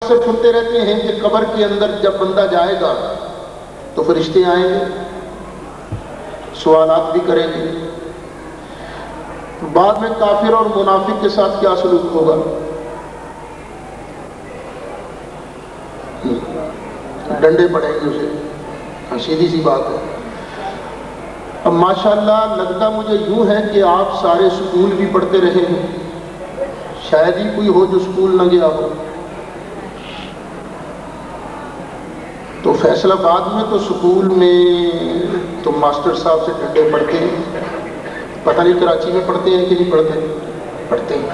اکثر سنتے رہتے ہیں کہ قبر کے اندر جب بندہ جائے گا تو فرشتے آئیں گے، سوالات بھی کریں گے، بعد میں کافر اور منافق کے ساتھ کیا سلوک ہوگا؟ ڈنڈے پڑیں گے اسے، سیدھی سی بات ہے۔ اب ماشاءاللہ لگتا مجھے یوں ہے کہ آپ سارے سکول بھی پڑھتے رہے ہیں، شاید ہی کوئی ہو جو سکول نہ گیا ہو۔ تو فیصل آباد میں تو سکول میں تو ماسٹر صاحب سے ڈنڈے پڑتے ہیں، پتہ نہیں کراچی میں پڑھتے ہیں کہ نہیں پڑھتے؟ پڑھتے ہیں۔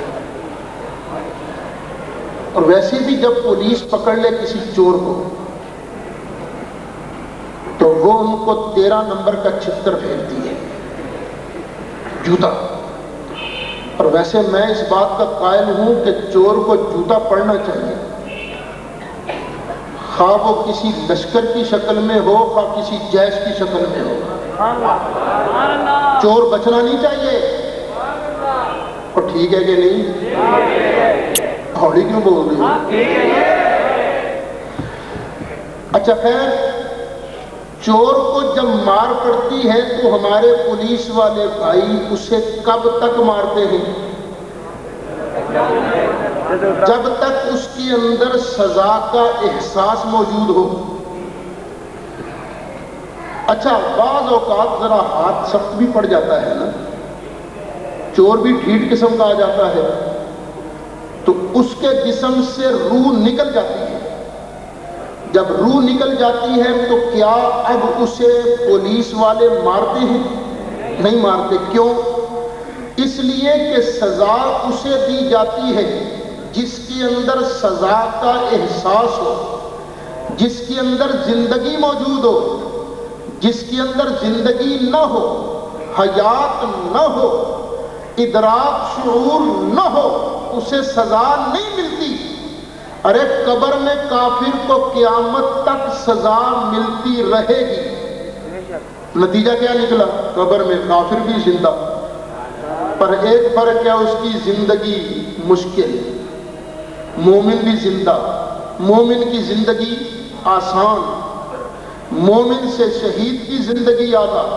اور ویسے بھی جب پولیس پکڑ لے کسی چور کو تو وہ ان کو 13 نمبر کا چھتر پھینکتی ہے، جوتا۔ اور ویسے میں اس بات کا قائل ہوں کہ چور کو جوتا پڑنا چاہیے، خواہ وہ کسی لشکر کی شکل میں ہو، خواہ کسی جیش کی شکل میں ہو، چور بچنا نہیں چاہیے۔ اور ٹھیک ہے کہ نہیں؟ ہوڑی کیوں بول رہی ہو؟ اچھا خیر، چور کو جب مار پڑتی ہے تو ہمارے پولیس والے بھائی اسے کب تک مارتے ہیں؟ جب تک اس کے اندر سزا کا احساس موجود ہو۔ اچھا بعض اوقات ذرا ہاتھ سخت بھی پڑ جاتا ہے نا، چور بھی ڈھیٹ قسم کا آ جاتا ہے، تو اس کے جسم سے روح نکل جاتی ہے۔ جب روح نکل جاتی ہے تو کیا اب اسے پولیس والے مارتے ہیں؟ نہیں مارتے۔ کیوں؟ اس لیے کہ سزا اسے دی جاتی ہے جس کے اندر سزا کا احساس ہو، جس کے اندر زندگی موجود ہو۔ جس کے اندر زندگی نہ ہو، حیات نہ ہو، ادراک شعور نہ ہو، اسے سزا نہیں ملتی۔ ارے قبر میں کافر کو قیامت تک سزا ملتی رہے گی۔ نتیجہ کیا نکلا؟ قبر میں کافر بھی زندہ، پر ایک فرق ہے، اس کی زندگی مشکل، مومن بھی زندہ۔ مومن کی زندگی آسان، مومن سے شہید کی زندگی اعلیٰ،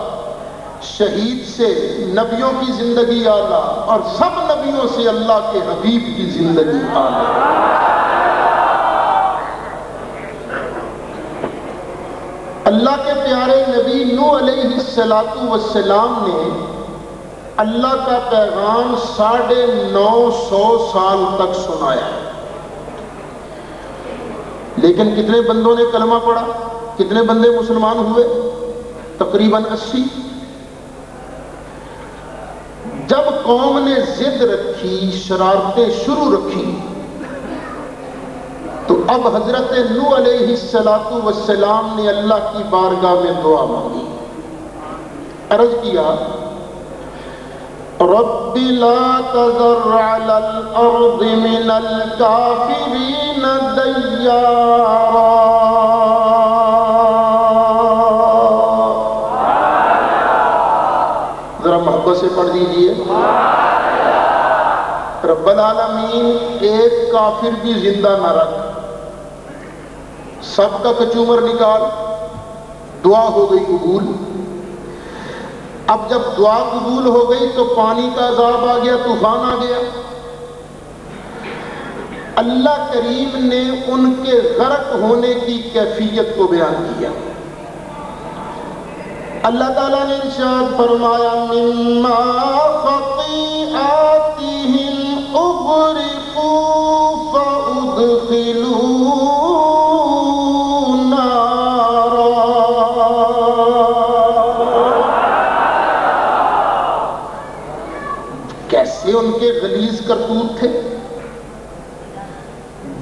شہید سے نبیوں کی زندگی اعلیٰ، اور سب نبیوں سے اللہ کے حبیب کی زندگی اعلیٰ۔ اللہ کے پیارے نبی نوح علیہ السلام نے اللہ کا پیغام 950 سال تک سنایا، لیکن کتنے بندوں نے کلمہ پڑھا؟ کتنے بندے مسلمان ہوئے؟ تقریباً 80۔ جب قوم نے ضد رکھی، شرارتیں شروع رکھی، تو اب حضرت نوح علیہ السلام نے اللہ کی بارگاہ میں دعا مانگی، عرض کیا رب لا تذر علی الارض من الکافرین دیارا۔ ذرا محبت سے پڑھ دیجئے، رب العالمین ایک کافر بھی زندہ نہ رکھ، سب کا کچومر نکال۔ دعا ہو گئی قبول۔ اب جب دعا قبول ہو گئی تو پانی کا عذاب آ گیا، طوفان آ گیا۔ اللہ کریم نے ان کے غرق ہونے کی کیفیت کو بیان کیا۔ اللہ تعالیٰ نے ارشاد فرمایا مما خطیئاتہم اغرقوا فادخلوا نارا۔ کیسے ان کے غلیظ کرتوت تھے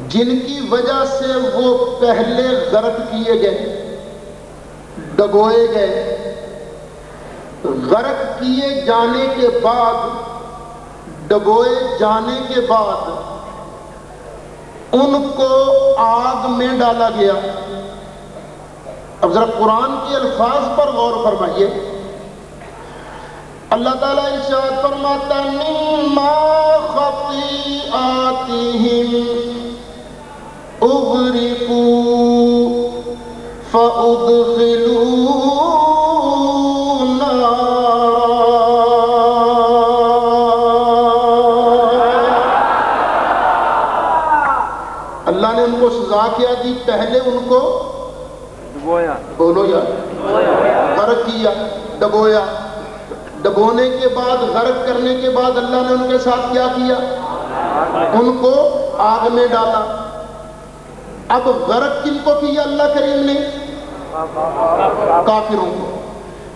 جن کی وجہ سے وہ پہلے غرق کیے گئے، ڈبوئے گئے۔ غرق کیے جانے کے بعد، ڈبوئے جانے کے بعد ان کو آگ میں ڈالا گیا۔ اب ذرا قرآن کے الفاظ پر غور فرمائیے۔ اللہ تعالیٰ ارشاد فرماتا مما خطیئاتہم اغرقوا فادخلوا اللہ نے ان کو سزا کیا دی، پہلے ان کو ڈبویا، بولو یار، غرق کیا، ڈبویا، ڈبونے کے بعد، غرق کرنے کے بعد اللہ نے ان کے ساتھ کیا کیا؟ ان کو آگ میں ڈالا۔ اب غرق کن کو کیا اللہ کریم نے؟ کافروں کو۔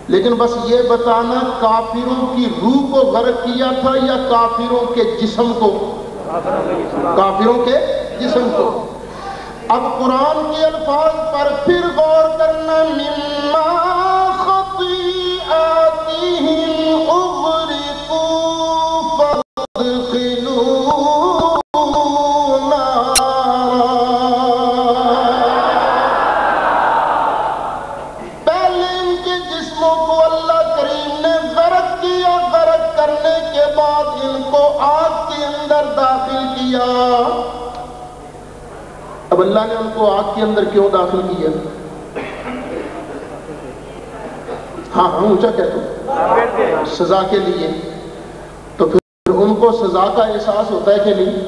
لیکن بس یہ بتانا کافروں کی روح کو غرق کیا تھا یا کافروں کے جسم کو؟ کافروں کے جسم کو۔ اب قرآن کے الفاظ پر پھر غور کرنا، مما خطیئاتہم اغرقوا فادخلوا نارا۔ پہلے ان کے جسموں کو اللہ کریم نے غرق کیا، غرق کرنے کے بعد ان کو آگ کے اندر داخل کیا۔ اب اللہ نے ان کو آگ کے اندر کیوں داخل کیا؟ ہاں اونچا کہتا ہوں، سزا کے لیے۔ تو پھر ان کو سزا کا احساس ہوتا ہے کہ نہیں؟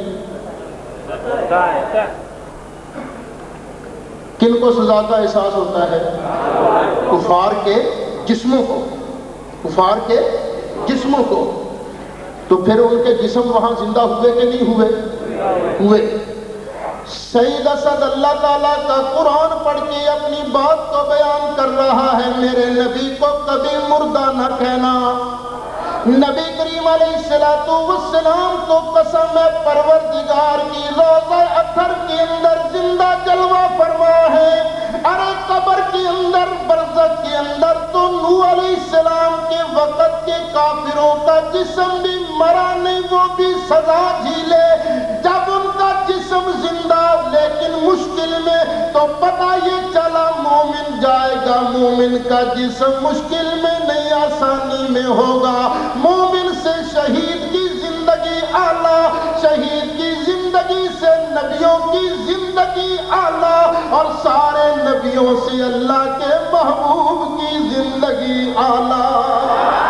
کن کو سزا کا احساس ہوتا ہے؟ کفار کے جسموں کو، کفار کے جسموں کو۔ تو پھر ان کے جسم وہاں زندہ ہوئے کہ نہیں ہوئے؟ ہوئے۔ سید اسد اللہ تعالیٰ کا قرآن پڑھ کے اپنی بات کو بیان کر رہا ہے، میرے نبی کو کبھی مردہ نہ کہنا۔ نبی کریم علیہ السلام کو قسم ہے پروردگار کی، روضہ اطہر کے اندر زندہ جلوہ فرما ہے۔ ارے قبر کے اندر، برزخ کے اندر تو نوح علیہ السلام کے وقت کے کافروں کا جسم بھی مرا نہیں، وہ بھی سزا جھیلے۔ جب ان کا جسم زندہ لیکن مشکل میں، تو پتہ یہ چلا مومن جائے گا، مومن کا جسم مشکل میں نہیں آسانی میں ہوگا۔ مومن سے شہید کی زندگی اعلیٰ، شہید کی زندگی سے نبیوں کی زندگی اعلیٰ، اور سارے نبیوں سے اللہ کے محبوب کی زندگی اعلیٰ۔